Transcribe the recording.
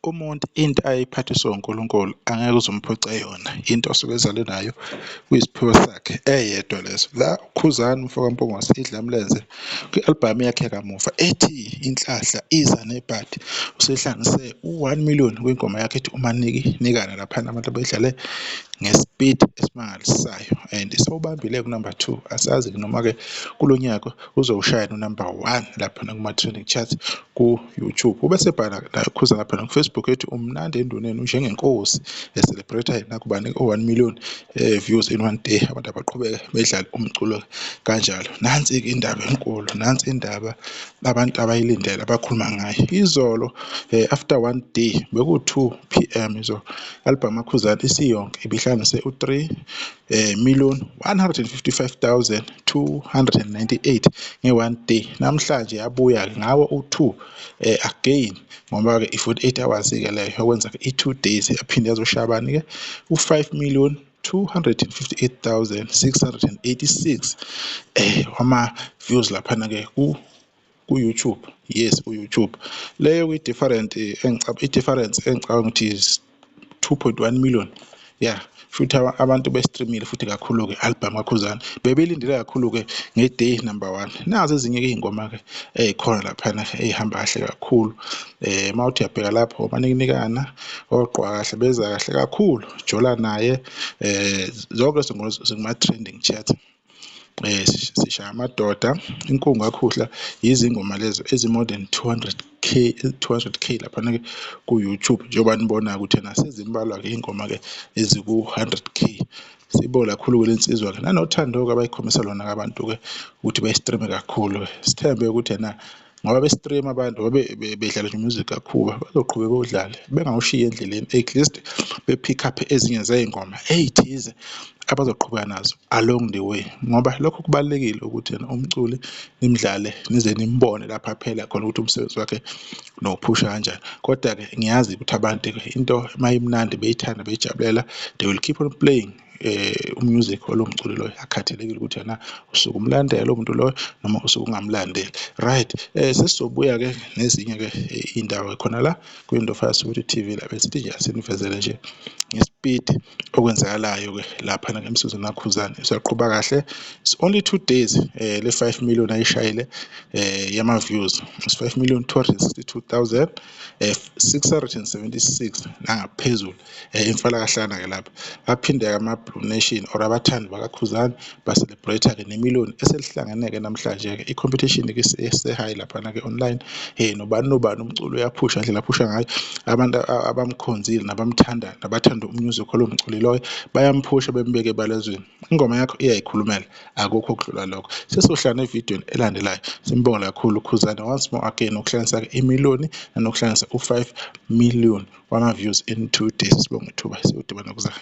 umuntu into ayiphathiswa uNkulunkulu angeke uzumphoca yona, into osuke ezalwe nayo kuyisiphiwo sakhe eyedwa leso. La uKhuzani umfowabo kaMpungose Idlamlenze kwi-albhamu yakhe kamuva ethi Inhlahla iza nebhadi usehlanganise u-1 million kwingoma yakhe ethi Umaniki Nikana, laphana abantu abayidlale ngespeed esimangalisayo and sewubambile kunumber 2. Asazi noma-ke kulo nyaka uzowushaya no-number 1 laphana kuma-trending charts ku-YouTube. Ubese bhala la Khuzani laphana ku-Facebook ethi umnandi enduneni unjengenkosi celebrate nakubani o-1 million views in one day. Abantu abaqhubeka bedlala umculo kanjalo. Nansi-ke indaba enkulu, nansi indaba abantu abayilindele abakhuluma ngayo. Izolo after 1 day beku-2 PM izo album kaKhuzani isiyonke ibihlanganise u3,155,298 nge-1 day. Namhlanje yabuya ngawo u2 again ngoba-ke i-48 hours-ke leyo yokwenza-ke i-2 days yaphinde yazoshabani-ke u5,258,686 wama-views laphana-ke ku-YouTube. Yes, ku-YouTube. Leyo kwi-difference engicabanga ukuthi is 2.1 million. Yeah, futhi abantu bestreamile futhi kakhulu-ke album kaKhuzani bebelindele kakhulu-ke nge-day number 1. Nazi ezinye-ke iy'ngoma-ke ey'khona laphana ey'hamba kahle kakhulu. Mawuthi uyabheka lapho Umaniki Nikana, Oqwa kahle beza kahle kakhulu, Jola naye zonke zikuma-trending chat. Sishaya amadoda, Inkungu kaKhuhla, izingoma lezo ezi-more than 200k laphana-ke ku-YouTube, njengoba nibona ukuthi nasezimbalwa-ke iy'ngoma-ke eziku-100k. Sibonga kakhulu-ke le nsizwa-ke nanothando-ke abayikhombisa lona-ke abantu-ke ukuthi bayistreame kakhulu. Sithembe ukuthi ngoba bestream abantu bedlala nje music kakhulu bazoqhubeka bodlale bengawushiyi endleleni, at least be-pick up ezinye zey'ngoma ey'thize abazoqhubeka nazo along the way, ngoba lokho kubalulekile ukuthi umculi nimdlale nize nimbone lapha phela khona ukuthi umsebenzi wakhe nowuphusha kanjani. Kodwa-ke ngiyazi ukuthi abantu-ke into mayimnandi beyithanda beyijabulela, they will keep on playing umusic walomculi loyo, akhathalekile ukuthi usuke umlandela umuntu loyo noma usuke ungamlandeli. Right, sesizobuya-ke nezinye-ke iy'ndawo khona la kwi-Window Fire Soweto TV la besithi nje asinivezele nje ngespeed okwenzakalayo-ke laphana emsuzweni kaKhuzani. Siyaqhuba kahle, it's only 2 days le 5 million ayishayile yama-views, it's 5,262,676 nangaphezulu imfalakahlana-ke lapha. Baphinde-ke ama-Blue Nation or abathandi bakaKhuzani ba-celebrate-ke ne-million eselihlangene-ke namhlanje-ke. I-competition-ke ise-high laphana-ke online. Nobani umculo uyaphusha indlela aphusha ngayo, abantu abamkhonzile nabamthandayo nabathanda umusic walomculi loyo bayamphusha bembeke ebalazweni. Ingoma yakho iyayikhulumela, akukho okudlula lokho. Sesizohlala nevidiyo elandelayo. Simbonga kakhulu uKhuzani once more again ukuhlanganisa imiliyoni nanokuhlanganisa u5 million wama-views in 2 days. Sibonga ithuba, siyodibana kuzayo.